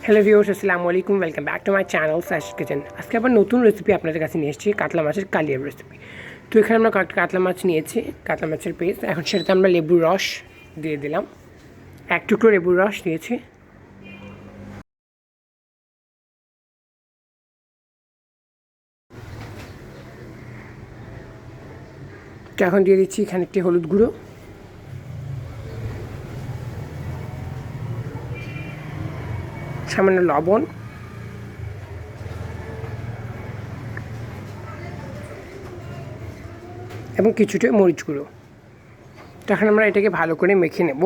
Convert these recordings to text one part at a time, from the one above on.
Hello viewers, আসসালামু আলাইকুম। Welcome back to my channel স্ন্যাস kitchen. আজকে আবার নতুন রেসিপি আপনাদের কাছে নিয়ে এসেছি, কাতলা মাছের কালিয়ার রেসিপি। তো এখানে আমরা কাতলা মাছ নিয়েছি, কাতলা মাছের পিস। এখন সেটাতে আমরা লেবুর রস দিয়ে দিলাম, এক টুকরো লেবুর রস দিয়েছি। তো এখন দিয়ে দিচ্ছি খানিকটি হলুদ গুঁড়ো, সামান্য লবণ এবং কিছুটা মরিচ গুঁড়ো। তো এখন আমরা এটাকে ভালো করে মেখে নেব।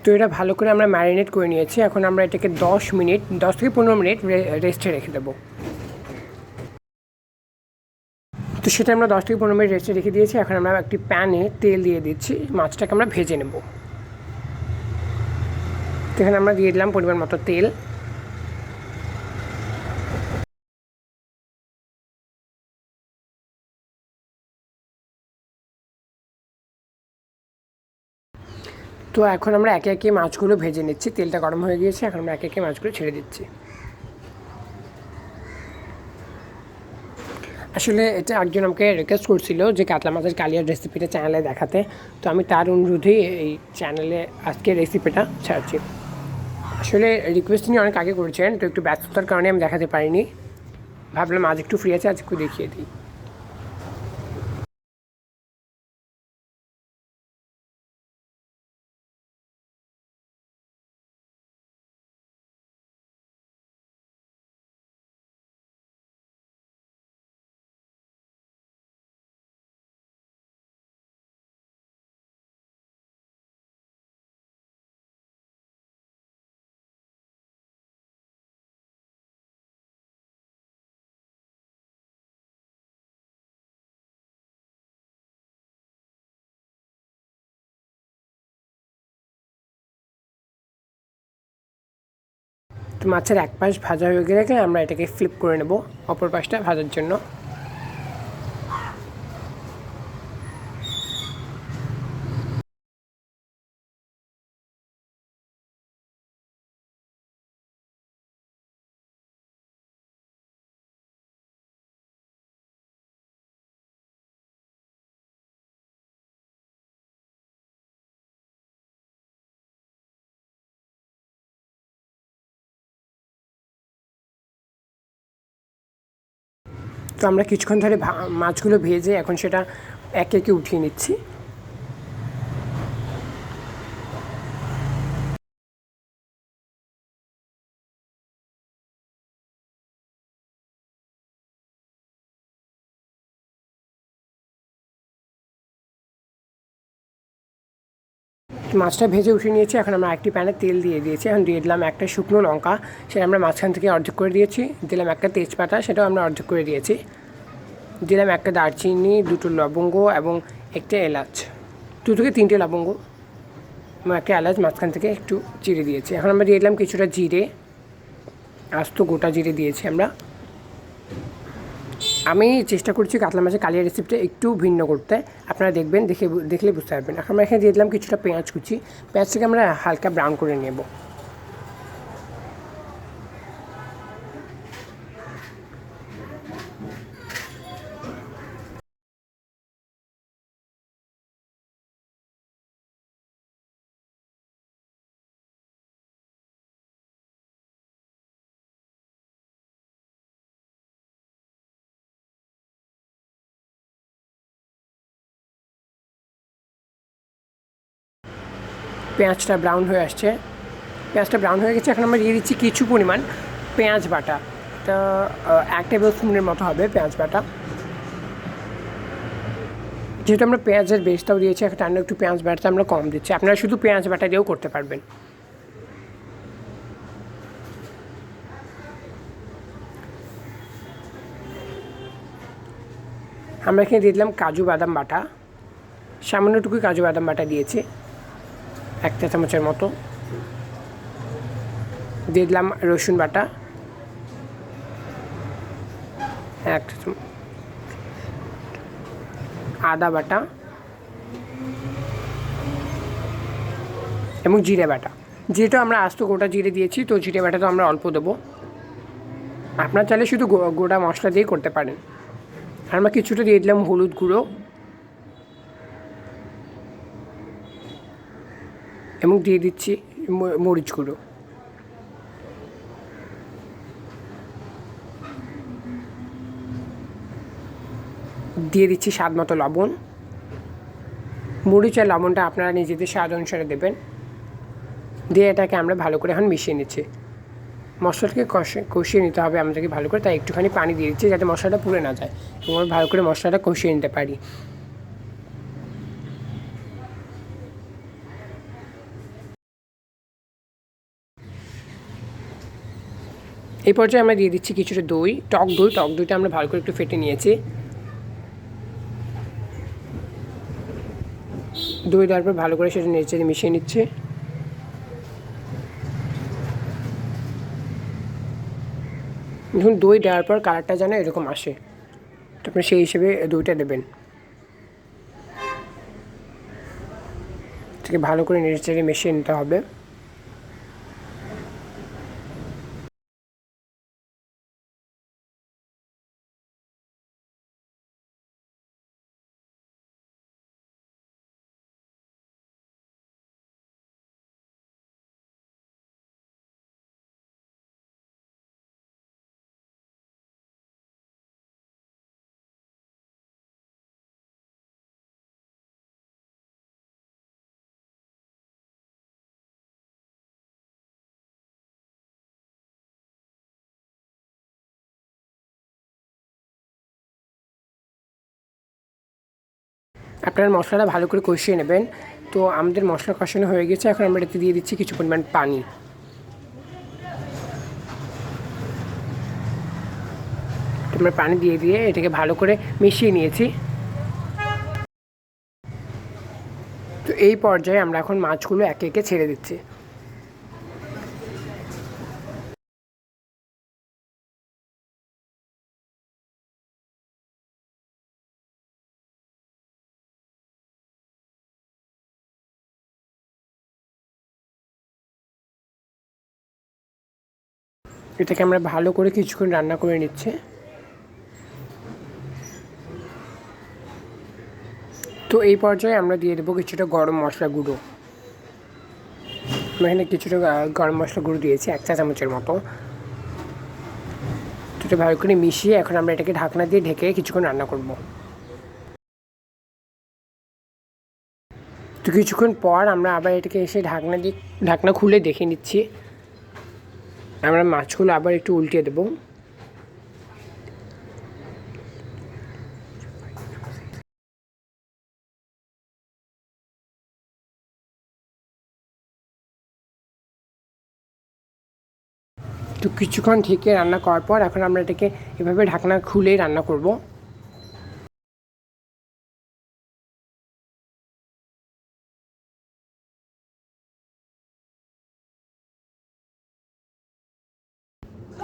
তো এটা ভালো করে আমরা ম্যারিনেট করে নিয়েছি। এখন আমরা এটাকে 10 থেকে 15 মিনিট রেস্টে রেখে দেবো। তো সেটা আমরা 10 থেকে 15 মিনিট রেস্টে রেখে দিয়েছি। এখন আমরা একটি প্যানে তেল দিয়ে দিচ্ছি, মাছটাকে আমরা ভেজে নেব। তো এখানে আমরা দিয়ে দিলাম পরিমাণ মতো তেল। তো এখন আমরা একে একে মাছগুলো ভেজে নিচ্ছি। তেলটা গরম হয়ে গিয়েছে, এখন আমরা একে একে মাছগুলো ছেড়ে দিচ্ছি। আসলে এটা একজন আমাকে রিকোয়েস্ট করছিল যে কাতলা মাছের কালিয়ার রেসিপিটা চ্যানেলে দেখাতে। তো আমি তার অনুরোধেই এই চ্যানেলে আজকে রেসিপিটা ছাড়ছি। আসলে রিকোয়েস্ট নিয়ে অনেক আগে করেছেন, তো একটু ব্যস্ততার কারণে আমি দেখাতে পারিনি। ভাবলাম আজ একটু ফ্রি আছে, আজ একটু দেখিয়ে দিই। তো মাছের এক পাশ ভাজা হয়ে গেলে আমরা এটাকে ফ্লিপ করে নেব অপর পাশটা ভাজার জন্য। তো আমরা কিছুক্ষণ ধরে মাছগুলো ভেজে এখন সেটা একে একে উঠিয়ে নিচ্ছি। মাছটা ভেজে উঠিয়ে নিয়েছি। এখন আমরা একটি প্যানে তেল দিয়ে দিয়েছি। এখন দিয়ে দিলাম একটা শুকনো লঙ্কা, সেটা আমরা মাঝখান থেকে অর্ধেক করে দিয়েছি। দিলাম একটা তেজপাতা, সেটাও আমরা অর্ধেক করে দিয়েছি। দিলাম একটা দারচিনি, দুটো লবঙ্গ এবং একটা এলাচ, 2 থেকে 3টে লবঙ্গ এবং একটা এলাচ মাঝখান থেকে একটু চিড়ে দিয়েছি। এখন আমরা দিয়ে দিলাম কিছুটা জিরে, আস্ত গোটা জিরে দিয়েছি আমরা। আমি চেষ্টা করছি কাতলা মাছের কালিয়া রেসিপিটা একটু ভিন্ন করতে, আপনারা দেখবেন, দেখলে বুঝতে পারবেন। এখন আমরা এখানে দিয়ে দিলাম কিছুটা পেঁয়াজ কুচি। পেঁয়াজটাকে আমরা হালকা ব্রাউন করে নেব। পেঁয়াজটা ব্রাউন হয়ে আসছে, পেঁয়াজটা ব্রাউন হয়ে গেছে। এখন আমরা দিয়ে দিচ্ছি কিছু পরিমাণ পেঁয়াজ বাটা। তা 1 টেবিল স্পুনের মতো হবে পেঁয়াজ বাটা। যেহেতু আমরা পেঁয়াজের বেস্টটাও দিয়েছি, একটা একটু পেঁয়াজ বাটাটা আমরা কম দিচ্ছি। আপনারা শুধু পেঁয়াজ বাটা দিয়েও করতে পারবেন। আমরা এখানে দিয়ে দিলাম কাজু বাদাম বাটা, সামান্যটুকুই কাজু বাদাম বাটা দিয়েছি, 1 চা চামচের মতো। দিয়ে দিলাম রসুন বাটা 1 চা চামচ, আদা বাটা এবং জিরে বাটা। যেহেতু আমরা আস্ত গোটা জিরে দিয়েছি, তো জিরে বাটা তো আমরা অল্প দেবো। আপনার চাইলে শুধু গোটা মশলা দিয়ে করতে পারেন। আর আমরা কিছুটা দিয়ে দিলাম হলুদ গুঁড়ো এবং দিয়ে দিচ্ছি মরিচ গুঁড়ো। দিয়ে দিচ্ছি স্বাদ মতো লবণ। মরিচ আর লবণটা আপনারা নিজেদের স্বাদ অনুসারে দেবেন। দিয়ে এটাকে আমরা ভালো করে এখন মিশিয়ে নিচ্ছি। মশলাটাকে কষিয়ে নিতে হবে আমাদেরকে ভালো করে, তাই একটুখানি পানি দিয়ে দিচ্ছি যাতে মশলাটা পুড়ে না যায় এবং আমরা ভালো করে মশলাটা কষিয়ে নিতে পারি। এই পর্যায়ে আমরা দিয়ে দিচ্ছি কিছুটা দই, টক দইটা আমরা ভালো করে একটু ফেটে নিয়েছি। দই দেওয়ার পর ভালো করে সেটা নেড়ে মিশিয়ে নিচ্ছে। দেখুন দই দেওয়ার পর কালারটা যেন এরকম আসে, তো আপনি সেই হিসেবে দইটা দেবেন। থেকে ভালো করে নেড়ে মিশিয়ে নিতে হবে। আপনার মশলাটা ভালো করে কষিয়ে নেবেন। তো আমাদের মশলা কষানো হয়ে গেছে, এখন আমরা এটাতে দিয়ে দিচ্ছি কিছু পরিমাণ পানি। আমরা পানি দিয়ে এটাকে ভালো করে মিশিয়ে নিয়েছি। তো এই পর্যায়ে আমরা এখন মাছগুলো একে একে ছেড়ে দিচ্ছি। এটাকে আমরা ভালো করে কিছুক্ষণ রান্না করে নিচ্ছি। তো এই পর্যায়ে আমরা দিয়ে দেবো কিছুটা গরম মশলা গুঁড়ো। আমরা এখানে কিছুটা গরম মশলা গুঁড়ো দিয়েছি 1 চা চামচের মতো। তো এটা ভালো করে মিশিয়ে এখন আমরা এটাকে ঢাকনা দিয়ে ঢেকে কিছুক্ষণ রান্না করব। তো কিছুক্ষণ পর আমরা আবার এটাকে এসে ঢাকনা খুলে দেখে নিচ্ছি। আমরা মাছগুলো আবার একটু উল্টে দেবো। তো কিছুক্ষণ ঢেকে রান্না করার পর এখন আমরা এটাকে এভাবে ঢাকনা খুলে রান্না করব।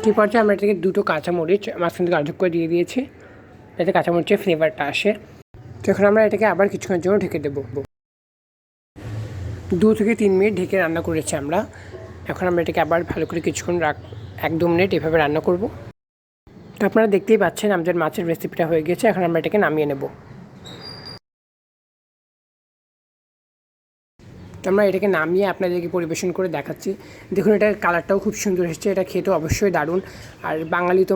এই পর্যায়ে আমরা এটাকে দুটো কাঁচামরিচ মাঝখান থেকে অর্ধেক করে দিয়ে দিয়েছি যাতে কাঁচামরিচের ফ্লেভারটা আসে। তো এখন আমরা এটাকে আবার কিছুক্ষণের জন্য ঢেকে দেবো। 2 থেকে 3 মিনিট ঢেকে রান্না করেছি আমরা। এখন আমরা এটাকে আবার ভালো করে কিছুক্ষণ 1-2 মিনিট এভাবে রান্না করব। তো আপনারা দেখতেই পাচ্ছেন আমাদের মাছের রেসিপিটা হয়ে গেছে। এখন আমরা এটাকে নামিয়ে নেব। তো আমরা এটাকে নামিয়ে আপনাদেরকে পরিবেশন করে দেখাচ্ছি। দেখুন এটার কালারটাও খুব সুন্দর এসেছে। এটা খেতেও অবশ্যই দারুণ। আর বাঙালি তো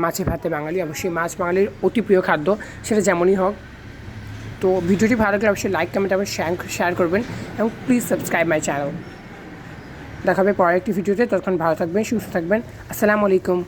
মাছে ভাতে বাঙালি, অবশ্যই মাছ বাঙালির অতি প্রিয় খাদ্য, সেটা যেমনই হোক। তো ভিডিওটি ভালো লাগলে অবশ্যই লাইক কমেন্ট এবং শেয়ার করবেন এবং প্লিজ সাবস্ক্রাইব মাই চ্যানেল। দেখা হবে পরের একটি ভিডিওতে। ততক্ষণ ভালো থাকবেন, সুস্থ থাকবেন। আসসালামু আলাইকুম।